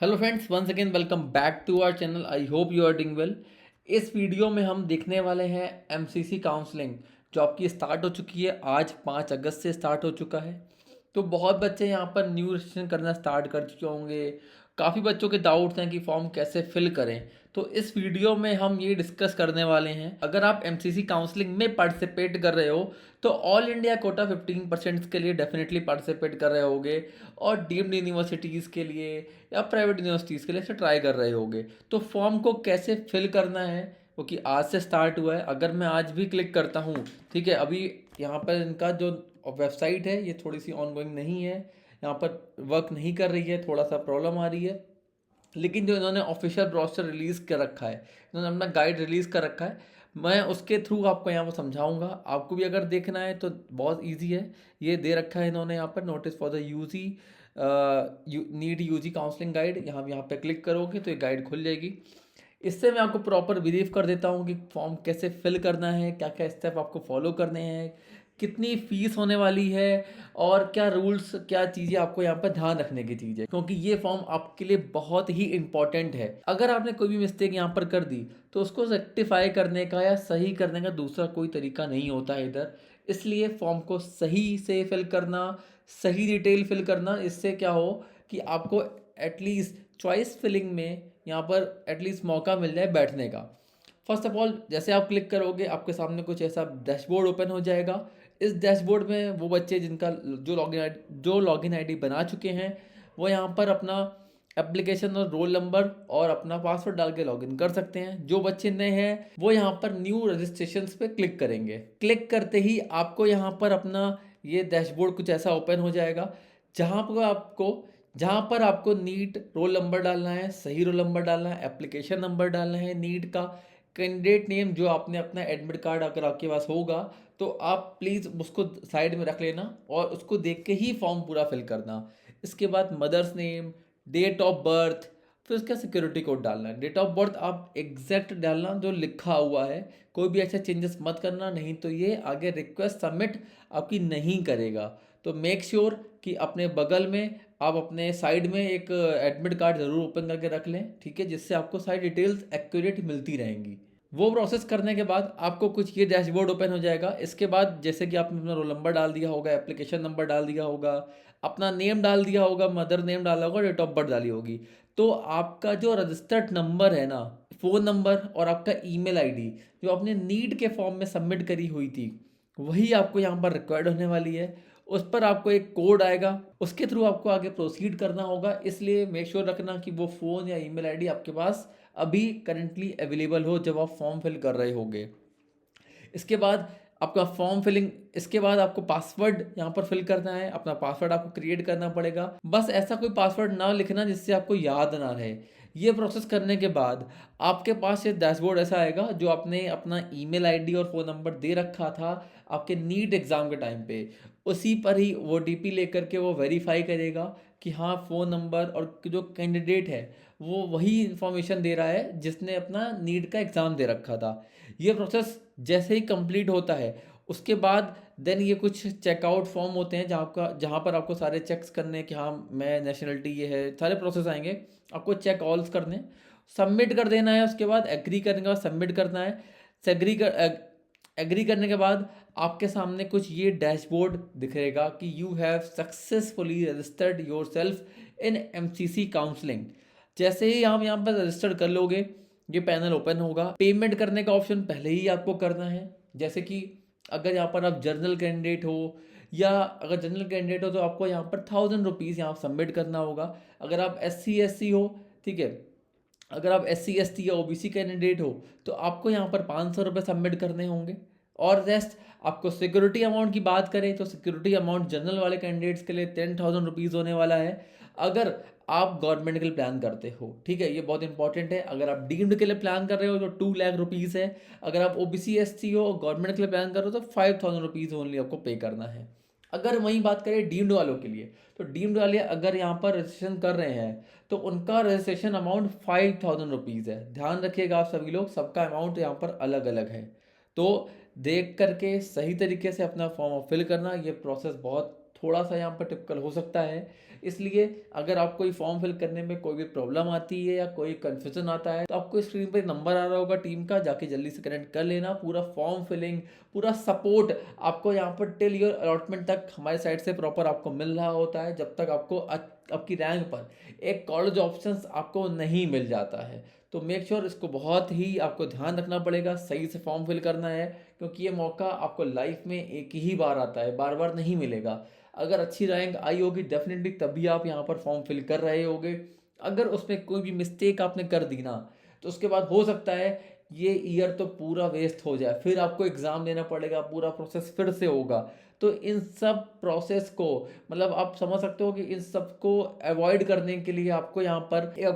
Hello friends, once again welcome back to our channel. I hope you are doing well. इस video में हम देखने वाले हैं एमसीसी काउंसलिंग, जो आपकी स्टार्ट हो चुकी है। आज 5 अगस्त से स्टार्ट हो चुका है। तो बहुत बच्चे यहाँ पर न्यू रजिस्ट्रेशन करना स्टार्ट कर चुके होंगे। काफ़ी बच्चों के डाउट्स हैं कि फॉर्म कैसे फिल करें। तो इस वीडियो में हम ये डिस्कस करने वाले हैं, अगर आप एमसीसी काउंसलिंग में पार्टिसिपेट कर रहे हो तो ऑल इंडिया कोटा 15% के लिए डेफिनेटली पार्टिसिपेट कर रहे होगे, और डीम्ड यूनिवर्सिटीज़ के लिए या प्राइवेट यूनिवर्सिटीज़ के लिए से ट्राई कर रहे होगे। तो फॉर्म को कैसे फिल करना है, क्योंकि आज से स्टार्ट हुआ है। अगर मैं आज भी क्लिक करता हूँ, ठीक है, अभी यहाँ पर इनका जो वेबसाइट है ये थोड़ी सी ऑनगोइंग नहीं है, यहाँ पर वर्क नहीं कर रही है, थोड़ा सा प्रॉब्लम आ रही है। लेकिन जो इन्होंने ऑफिशियल ब्रोशर रिलीज़ कर रखा है, इन्होंने अपना गाइड रिलीज़ कर रखा है, मैं उसके थ्रू आपको यहाँ पर समझाऊंगा। आपको भी अगर देखना है तो बहुत इजी है। ये दे रखा है इन्होंने यहाँ पर, notice for the UG NEET UG counselling guide. यहाँ पे क्लिक करोगे तो ये गाइड खुल जाएगी। इससे मैं आपको प्रॉपर ब्रीफ कर देता हूँ कि फॉर्म कैसे फिल करना है, क्या क्या स्टेप आपको फॉलो करने हैं, कितनी फीस होने वाली है, और क्या रूल्स, क्या चीज़ें आपको यहाँ पर ध्यान रखने की चीज़ है, क्योंकि ये फॉर्म आपके लिए बहुत ही इंपॉर्टेंट है। अगर आपने कोई भी मिस्टेक यहाँ पर कर दी तो उसको रेक्टिफाई करने का या सही करने का दूसरा कोई तरीका नहीं होता है इधर। इसलिए फॉर्म को सही से फिल करना, सही डिटेल फिल करना, इससे क्या हो कि आपको एटलीस्ट चॉइस फिलिंग में यहाँ पर एटलीस्ट मौका मिल जाए बैठने का। फर्स्ट ऑफ ऑल, जैसे आप क्लिक करोगे आपके सामने कुछ ऐसा डैशबोर्ड ओपन हो जाएगा। इस डैशबोर्ड में वो बच्चे जिनका जो लॉगिन आईडी बना चुके हैं, वो यहाँ पर अपना एप्लीकेशन और रोल नंबर और अपना पासवर्ड डाल के लॉगिन कर सकते हैं। जो बच्चे नए हैं वो यहाँ पर न्यू रजिस्ट्रेशन पे क्लिक करेंगे। क्लिक करते ही आपको यहाँ पर अपना ये डैशबोर्ड कुछ ऐसा ओपन हो जाएगा, जहाँ पर आपको जहाँ पर आपको नीट रोल नंबर डालना है, सही रोल नंबर डालना है, एप्लीकेशन नंबर डालना है, नीट का कैंडिडेट नेम जो आपने अपना एडमिट कार्ड अगर आपके पास होगा तो आप प्लीज़ उसको साइड में रख लेना और उसको देख के ही फॉर्म पूरा फिल करना। इसके बाद mother's name, date of birth, फिर उसका सिक्योरिटी कोड डालना है। डेट ऑफ बर्थ आप एग्जैक्ट डालना जो लिखा हुआ है, कोई भी ऐसा चेंजेस मत करना, नहीं तो ये आगे रिक्वेस्ट सबमिट आपकी नहीं करेगा। तो मेक श्योर कि अपने बगल में आप अपने साइड में एक एडमिट कार्ड ज़रूर ओपन करके रख लें, ठीक है, जिससे आपको सारी डिटेल्स एक्यूरेट मिलती रहेंगी। वो प्रोसेस करने के बाद आपको कुछ ये डैशबोर्ड ओपन हो जाएगा। इसके बाद जैसे कि आपने अपना रोल नंबर डाल दिया होगा, एप्लीकेशन नंबर डाल दिया होगा, अपना नेम डाल दिया होगा, मदर नेम डाला होगा, डेट ऑफ बर्थ डाली होगी, तो आपका जो रजिस्टर्ड नंबर है ना, फ़ोन नंबर और आपका ईमेल आईडी जो आपने नीट के फॉर्म में सबमिट करी हुई थी, वही आपको यहाँ पर रिक्वायर्ड होने वाली है। उस पर आपको एक कोड आएगा, उसके थ्रू आपको आगे प्रोसीड करना होगा। इसलिए मेक श्योर रखना कि वो फ़ोन या ईमेल आईडी आपके पास अभी करंटली अवेलेबल हो जब आप फॉर्म फिल कर रहे होगे। इसके बाद आपका फॉर्म फिलिंग, इसके बाद आपको पासवर्ड यहाँ पर फिल करना है। अपना पासवर्ड आपको क्रिएट करना पड़ेगा। बस ऐसा कोई पासवर्ड ना लिखना जिससे आपको याद ना रहे। ये प्रोसेस करने के बाद आपके पास ये डैशबोर्ड ऐसा आएगा, जो आपने अपना ईमेल आईडी और फ़ोन नंबर दे रखा था आपके नीट एग्ज़ाम के टाइम पे, उसी पर ही वो ओटीपी लेकर के वो वेरीफाई करेगा कि हाँ, फ़ोन नंबर और जो कैंडिडेट है वो वही इंफॉर्मेशन दे रहा है जिसने अपना नीट का एग्ज़ाम दे रखा था। ये प्रोसेस जैसे ही कंप्लीट होता है उसके बाद देन ये कुछ चेकआउट फॉर्म होते हैं जहाँ पर आपको सारे चेक्स करने हैं कि हाँ, मैं नेशनलिटी ये है, सारे प्रोसेस आएंगे। आपको चेक ऑल्स करने, सबमिट कर देना है। उसके बाद एग्री करने के बाद सबमिट करना है। एग्री करने के बाद आपके सामने कुछ ये डैशबोर्ड दिखेगा कि you have successfully registered your self in MCC counselling. जैसे ही आप यहाँ पर रजिस्टर कर लोगे, ये पैनल ओपन होगा। पेमेंट करने का ऑप्शन पहले ही आपको करना है। जैसे कि अगर यहाँ पर आप जर्नल कैंडिडेट हो, या अगर जनरल कैंडिडेट हो तो आपको यहाँ पर 1000 रुपीज़ यहाँ सबमिट करना होगा। अगर आप SC SC हो, ठीक है, अगर आप SC ST या OBC कैंडिडेट हो तो आपको यहाँ पर 500 रुपये सबमिट करने होंगे। और रेस्ट, आपको सिक्योरिटी अमाउंट की बात करें तो सिक्योरिटी अमाउंट जनरल वाले कैंडिडेट्स के लिए 10,000 रुपीज़ होने वाला है, अगर आप गवर्नमेंट के लिए प्लान करते हो, ठीक है, ये बहुत इंपॉर्टेंट है। अगर आप डीम्ड के लिए प्लान कर रहे हो तो 2 लाख रुपीज़ है। अगर आप OBC SC हो और गवर्नमेंट के लिए प्लान कर रहे हो तो 5,000 रुपीज़ ओनली आपको पे करना है। अगर वहीं बात करें डीम्ड वालों के लिए, तो डीम्ड वाले अगर यहाँ पर रजिस्ट्रेशन कर रहे हैं तो उनका रजिस्ट्रेशन अमाउंट 5,000 रुपीज़ है। ध्यान रखिएगा आप सभी लोग, सबका अमाउंट यहाँ पर अलग अलग है। तो देख करके सही तरीके से अपना फॉर्म फिल करना। ये प्रोसेस बहुत थोड़ा सा यहाँ पर टिपिकल हो सकता है, इसलिए अगर आप कोई फॉर्म फिल करने में कोई भी प्रॉब्लम आती है या कोई कन्फ्यूजन आता है तो आपको स्क्रीन पर नंबर आ रहा होगा टीम का, जाके जल्दी से कनेक्ट कर लेना। पूरा फॉर्म फिलिंग, पूरा सपोर्ट आपको यहाँ पर टिल योर अलॉटमेंट तक हमारे साइड से प्रॉपर आपको मिल रहा होता है, जब तक आपको आपकी रैंक पर एक कॉलेज ऑप्शंस आपको नहीं मिल जाता है। तो मेक श्योर इसको बहुत ही आपको ध्यान रखना पड़ेगा, सही से फॉर्म फिल करना है, क्योंकि ये मौका आपको लाइफ में एक ही बार आता है, बार बार नहीं मिलेगा। अगर अच्छी रैंक आई होगी डेफिनेटली तभी आप यहाँ पर फॉर्म फिल कर रहे होगे। अगर उसमें कोई भी मिस्टेक आपने कर दी ना, तो उसके बाद हो सकता है ये ईयर तो पूरा वेस्ट हो जाए, फिर आपको एग्ज़ाम देना पड़ेगा, पूरा प्रोसेस फिर से होगा। तो इन सब प्रोसेस को, मतलब आप समझ सकते हो कि इन सब को अवॉइड करने के लिए आपको यहाँ पर एक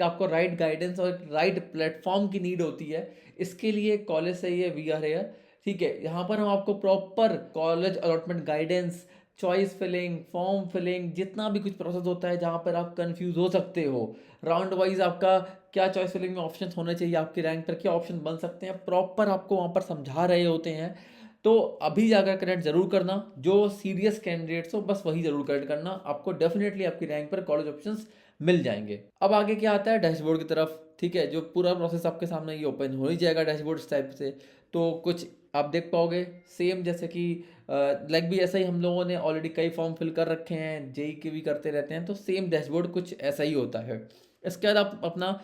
आपको राइट गाइडेंस और एक राइट प्लेटफॉर्म की नीड होती है। इसके लिए कॉलेज से ही है वी आर हेयर, ठीक है। यहाँ पर हम आपको proper college allotment guidance, choice filling, form filling, जितना भी कुछ प्रोसेस होता है जहाँ पर आप कंफ्यूज हो सकते हो, राउंड वाइज आपका क्या चॉइस फिलिंग में ऑप्शंस होने चाहिए, आपकी रैंक पर क्या ऑप्शन बन सकते हैं, प्रॉपर आपको वहाँ पर समझा रहे होते हैं। तो अभी जाकर कनेक्ट जरूर करना, जो सीरियस कैंडिडेट्स हो बस वही जरूर कनेक्ट करना, आपको डेफिनेटली आपकी रैंक पर कॉलेज ऑप्शंस मिल जाएंगे। अब आगे क्या आता है डैशबोर्ड की तरफ, ठीक है। जो पूरा प्रोसेस आपके सामने ये ओपन हो ही जाएगा डैशबोर्ड टाइप से, तो कुछ आप देख पाओगे सेम जैसे कि लाइक भी ऐसा ही हम लोगों ने ऑलरेडी कई फॉर्म फिल कर रखे हैं, जेई के भी करते रहते हैं, तो सेम डैशबोर्ड कुछ ऐसा ही होता है। इसके बाद आप अपना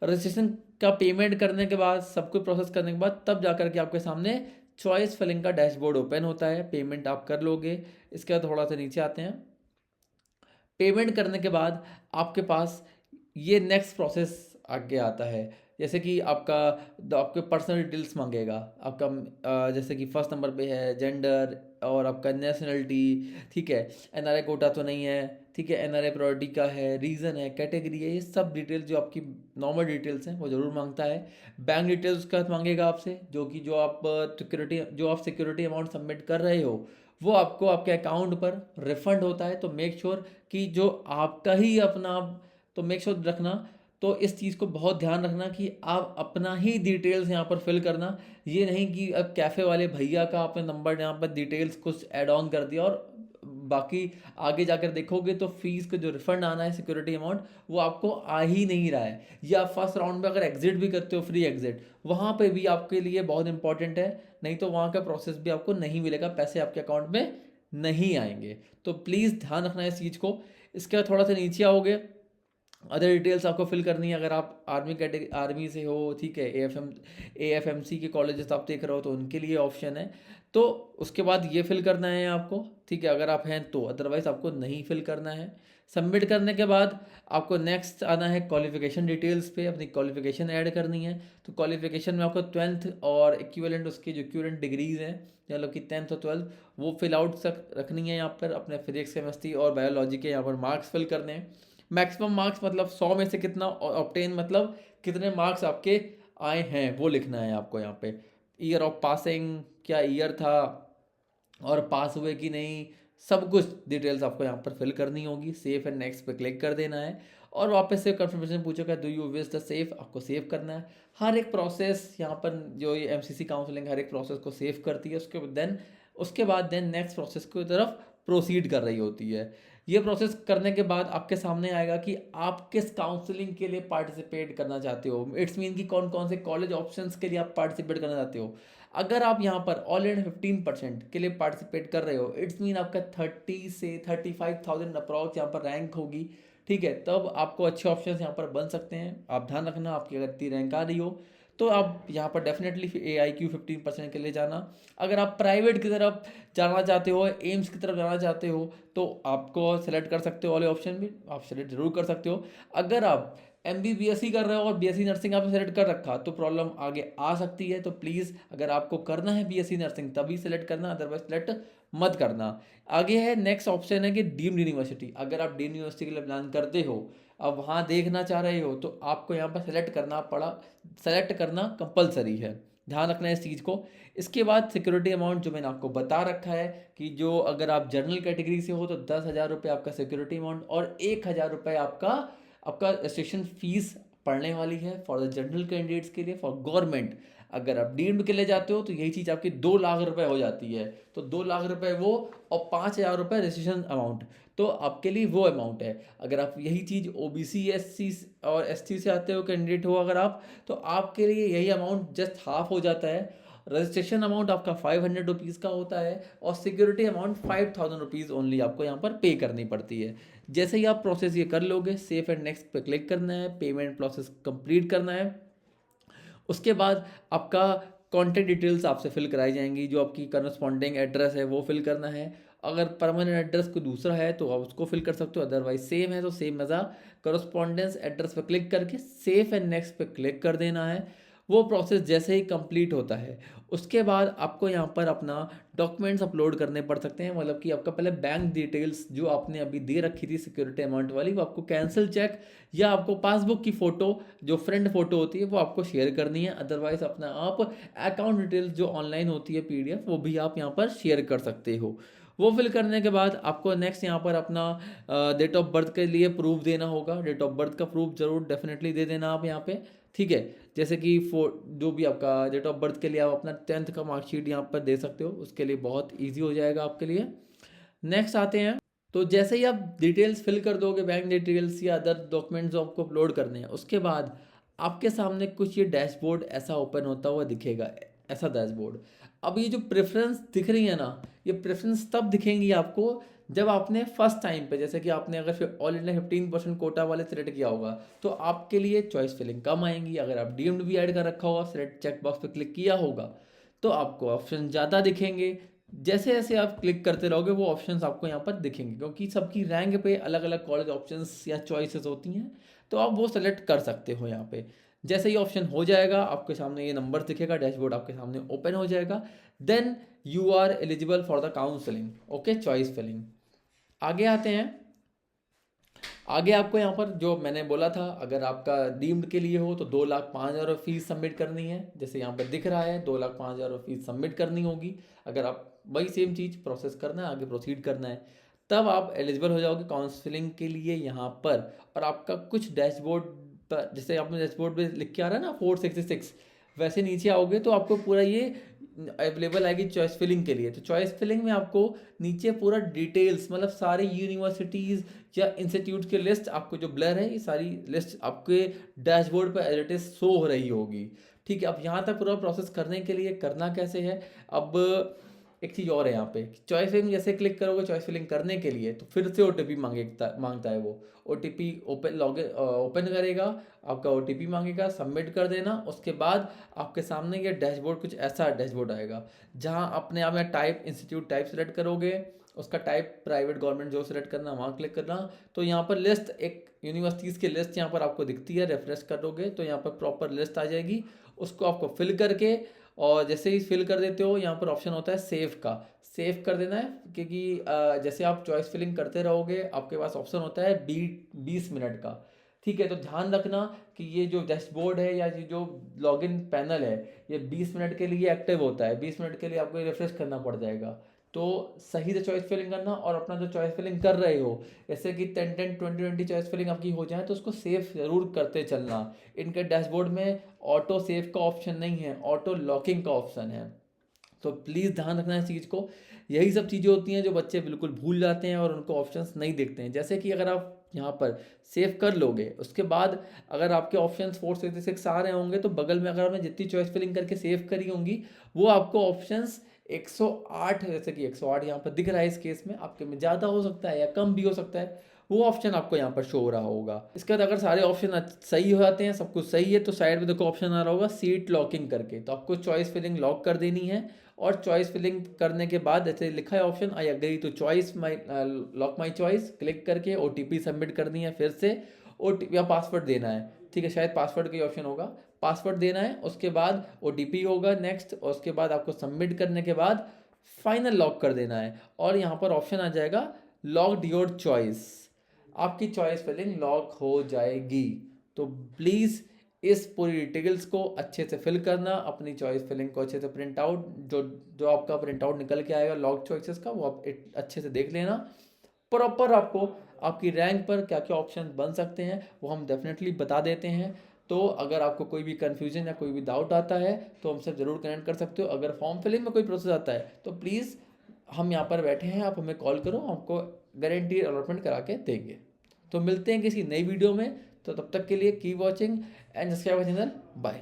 रजिस्ट्रेशन का पेमेंट करने के बाद, सब कुछ प्रोसेस करने के बाद, तब जाकर के आपके सामने चॉइस फिलिंग का डैशबोर्ड ओपन होता है। पेमेंट आप कर लोगे। इसके बाद थोड़ा सा नीचे आते हैं, पेमेंट करने के बाद आपके पास ये नेक्स्ट प्रोसेस आगे आता है, जैसे कि आपके पर्सनल डिटेल्स मांगेगा आपका, जैसे कि फर्स्ट नंबर पे है जेंडर और आपका नेशनलिटी, ठीक है। एनआरआई कोटा तो नहीं है, ठीक है। एनआरआई प्रायोरिटी का है, रीज़न है, कैटेगरी है, ये सब डिटेल्स जो आपकी नॉर्मल डिटेल्स हैं वो ज़रूर मांगता है। बैंक डिटेल्स उसके बाद मांगेगा आपसे, जो आप सिक्योरिटी अमाउंट सबमिट कर रहे हो वो आपको आपके अकाउंट पर रिफंड होता है। तो मेक श्योर कि जो आपका ही अपना, तो मेक श्योर रखना, तो इस चीज़ को बहुत ध्यान रखना कि आप अपना ही डिटेल्स यहाँ पर फिल करना। ये नहीं कि अब कैफ़े वाले भैया का आपने नंबर यहाँ पर डिटेल्स कुछ ऐड ऑन कर दिया और बाकी आगे जाकर देखोगे तो फीस का जो रिफंड आना है सिक्योरिटी अमाउंट वो आपको आ ही नहीं रहा है। या फर्स्ट राउंड में अगर एग्जिट भी करते हो, फ्री एग्जिट, वहाँ पे भी आपके लिए बहुत इंपॉर्टेंट है, नहीं तो वहाँ का प्रोसेस भी आपको नहीं मिलेगा, पैसे आपके अकाउंट में नहीं आएंगे। तो प्लीज़ ध्यान रखना इस चीज़ को। इसके बाद थोड़ा सा नीचे आओगे, अदर डिटेल्स आपको फिल करनी है। अगर आप आर्मी से हो, ठीक है, एएफएमसी के कॉलेजेस आप देख रहे हो तो उनके लिए ऑप्शन है, तो उसके बाद ये फिल करना है आपको, ठीक है, अगर आप हैं तो, अदरवाइज आपको नहीं फिल करना है। सबमिट करने के बाद आपको नेक्स्ट आना है क्वालिफिकेशन डिटेल्स पे, अपनी क्वालिफिकेशन ऐड करनी है। तो क्वालिफिकेशन में आपको 12th और इक्विवेलेंट उसकी जो इक्विवेलेंट डिग्रीज हैं, मतलब कि 10th और 12th, वो फिल आउट रखनी है यहाँ पर। अपने फिजिक्स, केमिस्ट्री और बायोलॉजी के यहाँ पर मार्क्स फिल करने हैं। मैक्सिमम मार्क्स मतलब 100 में से कितना, और ऑब्टेन मतलब कितने मार्क्स आपके आए हैं वो लिखना है आपको यहाँ पे। ईयर ऑफ पासिंग, क्या ईयर था और पास हुए कि नहीं, सब कुछ डिटेल्स आपको यहाँ पर फिल करनी होगी। सेव एंड नेक्स्ट पे क्लिक कर देना है और वापस से कंफर्मेशन पूछेगा do you wish the save, आपको सेव करना है। हर एक प्रोसेस यहाँ पर जो ये एमसीसी काउंसलिंग हर एक प्रोसेस को सेव करती है, उसके बाद नेक्स्ट प्रोसेस की तरफ प्रोसीड कर रही होती है। ये प्रोसेस करने के बाद आपके सामने आएगा कि आप किस काउंसलिंग के लिए पार्टिसिपेट करना चाहते हो। इट्स मीन कि कौन कौन से कॉलेज ऑप्शंस के लिए आप पार्टिसिपेट करना चाहते हो। अगर आप यहाँ पर ऑलरेडी 15% के लिए पार्टिसिपेट कर रहे हो, इट्स मीन आपका 30 से 35,000 अप्रॉक्स यहाँ पर रैंक होगी, ठीक है। तब आपको अच्छे ऑप्शंस यहाँ पर बन सकते हैं। आप ध्यान रखना, आपकी अगर इतनी रैंक आ रही हो तो आप यहाँ पर डेफिनेटली AIQ 15% के लिए जाना। अगर आप प्राइवेट की तरफ जाना चाहते हो, एम्स की तरफ जाना चाहते हो, तो आपको सेलेक्ट कर सकते हो, वाले ऑप्शन भी आप सेलेक्ट जरूर कर सकते हो। अगर आप MBBS ही कर रहे हो और BSc नर्सिंग आपने सेलेक्ट कर रखा तो प्रॉब्लम आगे आ सकती है। तो प्लीज़ अगर आपको करना है BSc नर्सिंग तभी सेलेक्ट करना, अदरवाइज सेलेक्ट मत करना। आगे है नेक्स्ट ऑप्शन है कि डीम्ड यूनिवर्सिटी। अगर आप डीम्ड यूनिवर्सिटी के लिए प्लान करते हो, अब वहाँ देखना चाह रहे हो, तो आपको यहाँ पर सेलेक्ट करना कंपलसरी है। ध्यान रखना है इस चीज़ को। इसके बाद सिक्योरिटी अमाउंट जो मैंने आपको बता रखा है कि जो अगर आप जनरल कैटेगरी से हो तो 10,000 रुपये आपका सिक्योरिटी अमाउंट और 1,000 रुपये आपका रजिस्ट्रेशन फीस पड़ने वाली है फॉर द जनरल कैंडिडेट्स के लिए, फॉर गवर्नमेंट। अगर आप डीम्ड के लिए जाते हो तो यही चीज़ आपकी 2 लाख रुपए हो जाती है। तो 2 लाख रुपए वो, और 5,000 रुपये रजिस्ट्रेशन अमाउंट, तो आपके लिए वो अमाउंट है। अगर आप यही चीज़ ओबीसी, एससी और एसटी से आते हो कैंडिडेट हो अगर आप, तो आपके लिए यही अमाउंट जस्ट हाफ हो जाता है। रजिस्ट्रेशन अमाउंट आपका 500 रुपीज़ का होता है, और सिक्योरिटी अमाउंट 5,000 रुपीज़ ओनली आपको यहाँ पर पे करनी पड़ती है। जैसे ही आप प्रोसेस ये कर लोगे, सेफ एंड नेक्स्ट पे क्लिक करना है, पेमेंट प्रोसेस कंप्लीट करना है। उसके बाद आपका कॉन्टेक्ट डिटेल्स आपसे फिल कराई जाएंगी, जो आपकी करस्पॉन्डिंग एड्रेस है वो फिल करना है। अगर परमानेंट एड्रेस कोई दूसरा है तो आप उसको फिल कर सकते हो, अदरवाइज सेम है तो सेम मज़ा, करस्पॉन्डेंस एड्रेस पर क्लिक करके सेफ एंड नेक्स्ट पे क्लिक कर देना है। वो प्रोसेस जैसे ही कंप्लीट होता है, उसके बाद आपको यहाँ पर अपना डॉक्यूमेंट्स अपलोड करने पड़ सकते हैं। मतलब कि आपका पहले बैंक डिटेल्स जो आपने अभी दे रखी थी सिक्योरिटी अमाउंट वाली, वो आपको कैंसिल चेक या आपको पासबुक की फ़ोटो, जो फ्रंट फोटो होती है वो आपको शेयर करनी है। अदरवाइज अपना आप अकाउंट डिटेल्स जो ऑनलाइन होती है पीडीएफ, वो भी आप यहाँ पर शेयर कर सकते हो। वो फिल करने के बाद आपको नेक्स्ट यहाँ पर अपना डेट ऑफ बर्थ के लिए प्रूफ देना होगा। डेट ऑफ बर्थ का प्रूफ जरूर डेफिनेटली दे देना आप यहाँ पे, ठीक है। जैसे कि जो भी आपका डेट ऑफ बर्थ के लिए आप अपना 10th का मार्कशीट यहाँ पर दे सकते हो, उसके लिए बहुत ईजी हो जाएगा आपके लिए। नेक्स्ट आते हैं, तो जैसे ही आप डिटेल्स फिल कर दोगे, बैंक डिटेल्स या अदर डॉक्यूमेंट्स जो आपको अपलोड करने हैं, उसके बाद आपके सामने कुछ ये डैशबोर्ड ऐसा ओपन होता हुआ दिखेगा, ऐसा डैशबोर्ड। अब ये जो प्रेफरेंस दिख रही है ना, ये प्रेफरेंस तब दिखेंगी आपको जब आपने फर्स्ट टाइम पे, जैसे कि आपने अगर ऑल इंडिया 15% कोटा वाले सेलेक्ट किया होगा तो आपके लिए चॉइस फिलिंग कम आएंगी। अगर आप डीम्ड भी ऐड कर रखा होगा, सेलेक्ट चेक बॉक्स पे क्लिक किया होगा, तो आपको ऑप्शन ज़्यादा दिखेंगे। जैसे जैसे आप क्लिक करते रहोगे वो ऑप्शंस आपको यहाँ पर दिखेंगे, क्योंकि सबकी रैंक पे अलग अलग कॉलेज ऑप्शंस या चॉइसेस होती हैं, तो आप वो सेलेक्ट कर सकते हो यहाँ पे। जैसे ही ऑप्शन हो जाएगा, आपके सामने ये नंबर दिखेगा, डैशबोर्ड आपके सामने ओपन हो जाएगा। Then you are eligible for the counselling, okay, choice filling. आगे आते हैं। आगे आपको यहाँ पर जो मैंने बोला था, अगर आपका डीम्ड के लिए हो तो 2,05,000 फीस सबमिट करनी है। जैसे यहाँ पर दिख रहा है 2,05,000 फीस सबमिट करनी होगी। अगर आप वही सेम चीज़ प्रोसेस करना है, आगे प्रोसीड करना है, तब आप एलिजिबल हो जाओगे काउंसलिंग के लिए यहाँ पर। और आपका कुछ डैशबोर्ड पर, जैसे आपने डैशबोर्ड पे लिख के आ रहा है ना 466, वैसे नीचे आओगे तो आपको पूरा ये अवेलेबल आएगी चॉइस फिलिंग के लिए। तो चॉइस फिलिंग में आपको नीचे पूरा डिटेल्स, मतलब सारी यूनिवर्सिटीज़ या इंस्टीट्यूट की लिस्ट, आपको जो ब्लर है ये सारी लिस्ट आपके डैशबोर्ड पर एज इट इज शो हो रही होगी, ठीक है। अब यहाँ तक पूरा प्रोसेस करने के लिए करना कैसे है, अब एक चीज़ और है यहाँ पे, चॉइस फिलिंग जैसे क्लिक करोगे चॉइस फिलिंग करने के लिए, तो फिर से ओटीपी मांगता है वो। ओटीपी ओपन करेगा, आपका ओटीपी मांगेगा, सबमिट कर देना। उसके बाद आपके सामने ये डैशबोर्ड, कुछ ऐसा डैशबोर्ड आएगा, जहाँ अपने आप में टाइप इंस्टीट्यूट टाइप सेलेक्ट करोगे, उसका टाइप प्राइवेट गवर्नमेंट जो सेलेक्ट करना वहाँ क्लिक करना। तो यहाँ पर लिस्ट, एक यूनिवर्सिटीज़ की लिस्ट यहाँ पर आपको दिखती है, रेफ्रेश करोगे तो यहाँ पर प्रॉपर लिस्ट आ जाएगी। उसको आपको फिल करके, और जैसे ही फिल कर देते हो यहाँ पर ऑप्शन होता है सेव का, सेव कर देना है। क्योंकि जैसे आप चॉइस फिलिंग करते रहोगे, आपके पास ऑप्शन होता है 20 मिनट का, ठीक है। तो ध्यान रखना कि ये जो डैशबोर्ड है या ये जो लॉगिन पैनल है, ये 20 मिनट के लिए एक्टिव होता है। 20 मिनट के लिए आपको रिफ्रेश करना पड़ जाएगा। तो सही से चॉइस फिलिंग करना, और अपना जो चॉइस फिलिंग कर रहे हो, जैसे कि 10-10, 20-20 चॉइस फिलिंग आपकी हो जाए, तो उसको सेव जरूर करते चलना। इनके डैशबोर्ड में ऑटो सेव का ऑप्शन नहीं है, ऑटो लॉकिंग का ऑप्शन है। तो प्लीज़ ध्यान रखना इस चीज़ को। यही सब चीज़ें होती हैं जो बच्चे बिल्कुल भूल जाते हैं और उनको ऑप्शंस नहीं देखते हैं। जैसे कि अगर आप यहाँ पर सेव कर लोगे, उसके बाद अगर आपके ऑप्शंस 466 आ रहे होंगे, तो बगल में अगर आपने जितनी चॉइस फिलिंग करके सेव करी होंगी, वो आपको ऑप्शंस 108, जैसे कि 108 यहाँ पर दिख रहा है, इस केस में आपके में ज़्यादा हो सकता है या कम भी हो सकता है, वो ऑप्शन आपको यहाँ पर शो हो रहा होगा। इसके बाद अगर सारे ऑप्शन सही हो जाते हैं, सब कुछ सही है, तो साइड में देखो ऑप्शन आ रहा होगा सीट लॉकिंग करके, तो आपको चॉइस फिलिंग लॉक कर देनी है। और चॉइस फिलिंग करने के बाद जैसे लिखा है option I agree to choice my lock my choice, click करके ओटीपी सबमिट करनी है, फिर से ओटीपी या पासवर्ड देना है, ठीक है, शायद पासवर्ड का ऑप्शन होगा, पासवर्ड देना है। उसके बाद ओटीपी होगा नेक्स्ट, और उसके बाद आपको सबमिट करने के बाद फाइनल लॉक कर देना है। और यहाँ पर ऑप्शन आ जाएगा लॉक्ड योर चॉइस, आपकी चॉइस फिलिंग लॉक हो जाएगी। तो प्लीज़ इस पूरी डिटेल्स को अच्छे से फिल करना, अपनी चॉइस फिलिंग को अच्छे से प्रिंट आउट, जो जो आपका प्रिंट आउट निकल के आएगा लॉक चॉइसेस का, वो आप अच्छे से देख लेना। प्रॉपर आपको आपकी रैंक पर क्या क्या ऑप्शन बन सकते हैं वो हम डेफिनेटली बता देते हैं। तो अगर आपको कोई भी कन्फ्यूजन या कोई भी डाउट आता है तो हमसे ज़रूर कनेक्ट कर सकते हो। अगर फॉर्म फिलिंग में कोई प्रोसेस आता है तो प्लीज़ हम यहाँ पर बैठे हैं, आप हमें कॉल करो, हमको गारंटी अलॉटमेंट करा के देंगे। तो मिलते हैं किसी नई वीडियो में, तो तब तक के लिए keep watching and subscribe channel. Bye.